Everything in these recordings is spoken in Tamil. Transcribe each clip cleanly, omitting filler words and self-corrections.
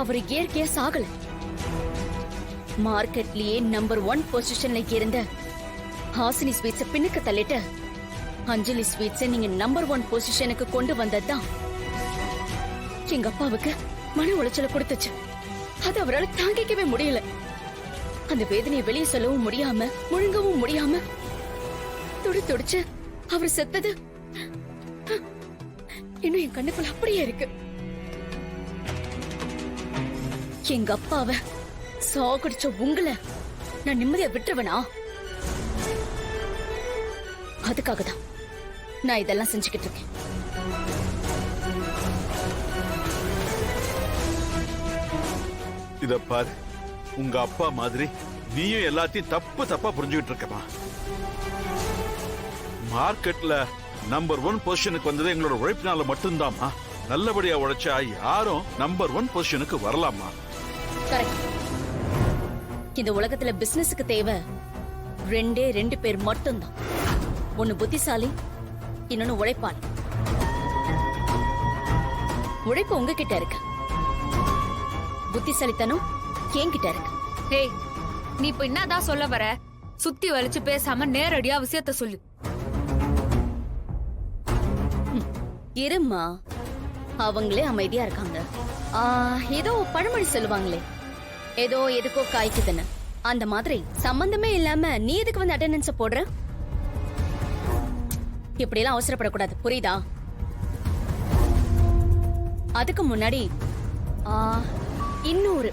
அவர் இயற்கையா சாகல. மார்க்கெட்லயே நம்பர் 1 பொசிஷன்ல இருந்த ஹாசினி ஸ்வீட்ஸ பின்னுக்கு தள்ளிட்டு அஞ்சலி ஸ்வீட்ஸை நீங்க நம்பர் 1 பொசிஷனுக்கு கொண்டு வந்ததுதான் எங்க அப்பாவுக்கு மன உளைச்சலை கொடுத்துச்சு. அது அவரால் தாங்கிக்கவே முடியல. அந்த வேதனையை வெளியே சொல்லவும் முடியாம முழுங்கவும் முடியாம துடி துடிச்சு அவர் செத்தது இன்னும் என் கண்ணுக்குள்ள அப்படியே இருக்கு. எங்க அப்பாவை சாகடிச்ச உங்களை நான் நிம்மதியா விட்டுருவனா? அதுக்காக தான் நான் இதெல்லாம் செஞ்சுக்கிட்டு இருக்கேன். இத பாரு, உங்க அப்பா மாதிரி நீயும் எல்லாத்தையும் தப்பா புரிஞ்சுக்கிட்டு இருக்கமா? மார்க்கெட்ல நம்பர் 1 பொசிஷனுக்கு வந்தது எங்களோட உழைப்பினால மட்டும்தாமா. நல்லபடியா உழைச்சா யாரும் நம்பர் 1 பொசிஷனுக்கு வரலாமா? கரெக்ட். இந்த உலகத்துல பிசினஸுக்கு தேவை 2 பேர் மட்டும்தான். ஒன்னு புத்திசாலி, இன்னொன்னு உழைப்பாளி. உழைப்பு உங்ககிட்ட இருக்கு, புத்திசாலித்தனம் என்கிட்ட இருக்கு. ஏய், நீ இப்ப என்னதான் சொல்ல வர? சுத்தி வலிச்சு பேசாம நேரடியா விஷயத்த சொல்லு. இருமா, அவங்களே அமைதியா இருக்காங்க. ஏதோ பழமொழி சொல்லுவாங்களே, ஏதோ எதுக்கோ காய்க்குதுன்னு. அந்த மாதிரி சம்பந்தமே இல்லாம நீ எதுக்கு வந்து அட்டெண்டன்ஸ் போடுற? இப்படி எல்லாம் அவசரப்படக்கூடாது, புரியுதா? அதுக்கு முன்னாடி இன்னொரு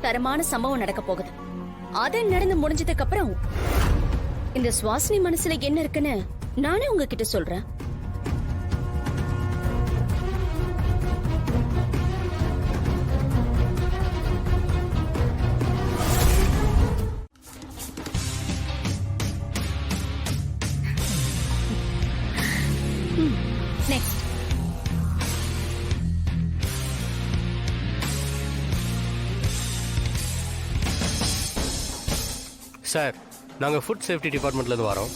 தரமான சம்பவம் நடக்க போகுது. அது நடந்து முடிஞ்சதுக்கு அப்புறம் இந்த சுவாசினி மனசுல என்ன இருக்குன்னு நானே உங்ககிட்ட சொல்றேன். நெக்ஸ்ட். சார், நாங்க ஃபுட் சேஃப்டி டிபார்ட்மெண்ட்ல இருந்து வரோம்.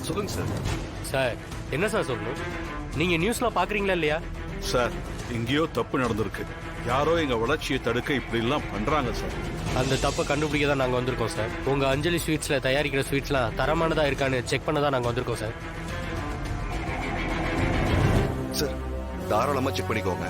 சொல்லுங்க சார். சார், என்ன சார் சொல்லணும்? நீங்க நியூஸ்ல பாக்குறீங்களா இல்லையா? சார், எங்கேயோ தப்பு நடந்திருக்கு. யாரோ எங்க வளர்ச்சியை தடுக்க இப்படி எல்லாம் பண்றாங்க சார். அந்த தப்பை கண்டுபிடிக்க தான் நாங்க வந்திருக்கோம் சார். உங்க அஞ்சலி ஸ்வீட்ஸ்ல தயாரிக்கிற ஸ்வீட்ஸ்லாம் தரமானதா இருக்கான்னு செக் பண்ண தான் நாங்க வந்திருக்கோம் சார். சார், தாராளமா செக் பண்ணிக்கோங்க.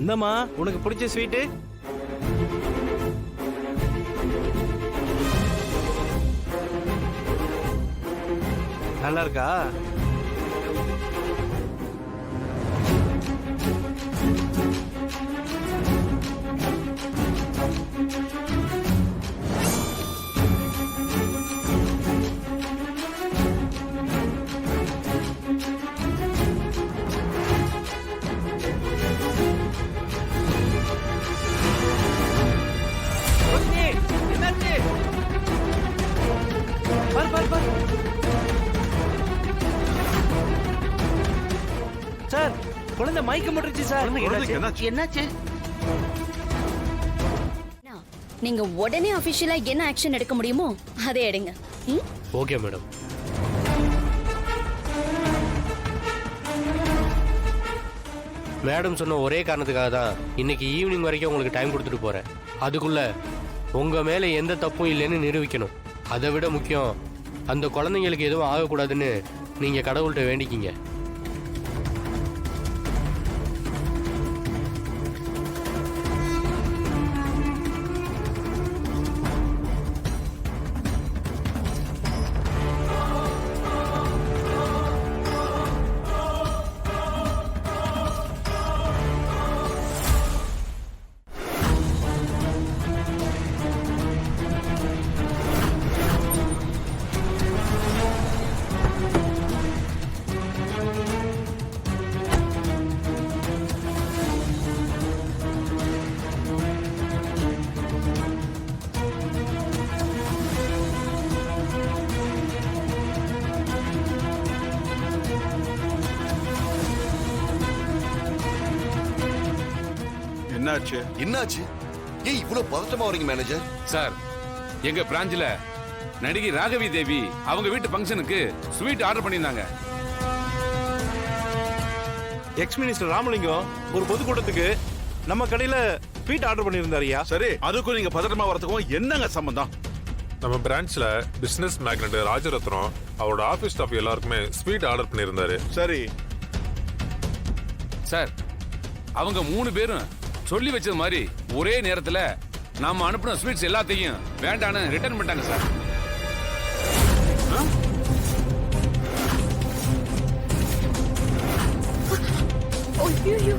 இந்தம்மா, உனக்கு பிடிச்ச ஸ்வீட்டு. நல்லா இருக்கா? சார், குழந்தை மயக்கம் போட்டுருச்சு சார். என்னாச்சு? நீங்க உடனே அபிஷியலா என்ன ஆக்ஷன் எடுக்க முடியுமோ அதை எடுங்க. ம்? Okay madam. மேடம் சொன்ன ஒரே காரணத்துக்காக தான் இன்னைக்கு ஈவினிங் வரைக்கும் உங்களுக்கு டைம் கொடுத்துட்டு போறேன். அதுக்குள்ள உங்க மேல எந்த தப்பும் இல்லைன்னு நிரூபிக்கணும். அதை விட முக்கியம், அந்த குழந்தைங்களுக்கு எதுவும் ஆகக்கூடாதுன்னு நீங்க கடவுள்கிட்ட வேண்டிக்கிங்க. என்னாச்சு? என்னாச்சு? ஏன் இவ்வளவு பதட்டமா வரீங்க மேனேஜர்? சார், எங்க பிரான்ச்ல நடிகை ராகவி தேவி அவங்க வீட்டு ஃபங்க்ஷனுக்கு ஸ்வீட் ஆர்டர் பண்ணியிருந்தாங்க. எக்ஸ் மினிஸ்டர் ராமலிங்கம் ஒரு பொதுக்கூட்டத்துக்கு நம்ம கடையில ஸ்வீட் ஆர்டர் பண்ணியிருந்தாருயா. சரி, அதுக்கும் நீங்க பதட்டமா வரதுக்கும் என்னங்க சம்பந்தம்? நம்ம பிரான்ச்ல பிசினஸ் மேக்னட் ராஜரத்னம் அவரோட ஆபீஸ் ஸ்டாஃப் எல்லாருக்குமே ஸ்வீட் ஆர்டர் பண்ணியிருந்தாரு. சரி, சார், அவங்க 3 பேரும் சொல்லி வச்சது மாதிரி ஒரே நேரத்துல நாம அனுப்பின ஸ்வீட்ஸ் எல்லாத்தையும் வேண்டான்னு ரிட்டர்ன் பண்ணிட்டாங்க சார். ஐயோ